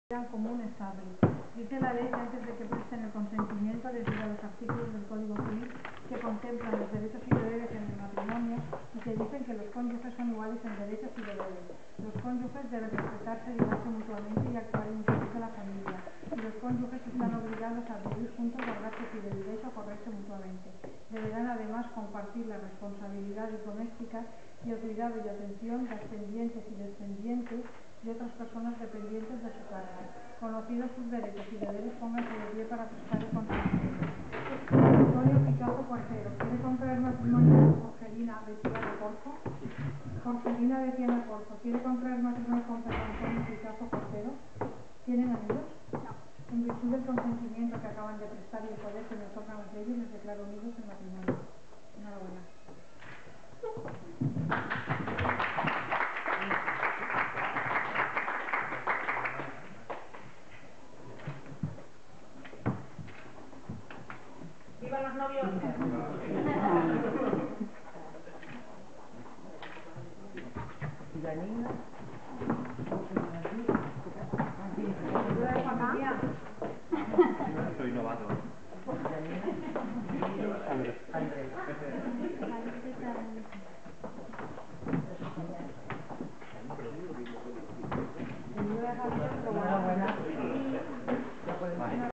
común estable. Dice la ley que antes de que presten el consentimiento, debido a los artículos del Código Civil que contemplan los derechos y deberes en el matrimonio, y que dicen que los cónyuges son iguales en derechos y deberes. Los cónyuges deben respetarse, ayudarse mutuamente y actuar en interés de la familia. Y los cónyuges están obligados a vivir juntos, guardarse fidelidad y socorrerse mutuamente. Deberán además compartir las responsabilidades domésticas y el cuidado y atención de ascendientes y descendientes de otras personas dependientes de su cargo. Conocidos sus derechos y deberes, pónganse de pie para prestar el consentimiento. Antonio Picazo Cuartero quiere contraer matrimonio con Jorgelina de Tiana Corzo. Jorgelina de Tiana Corzo quiere contraer matrimonio con Pedro Antonio Picazo Cuartero. ¿Tienen amigos? No. En virtud del consentimiento que acaban de prestar y el poder que me otorgan las leyes, les declaro unidos en matrimonio. Enhorabuena. ¡Viva los novios! Janina.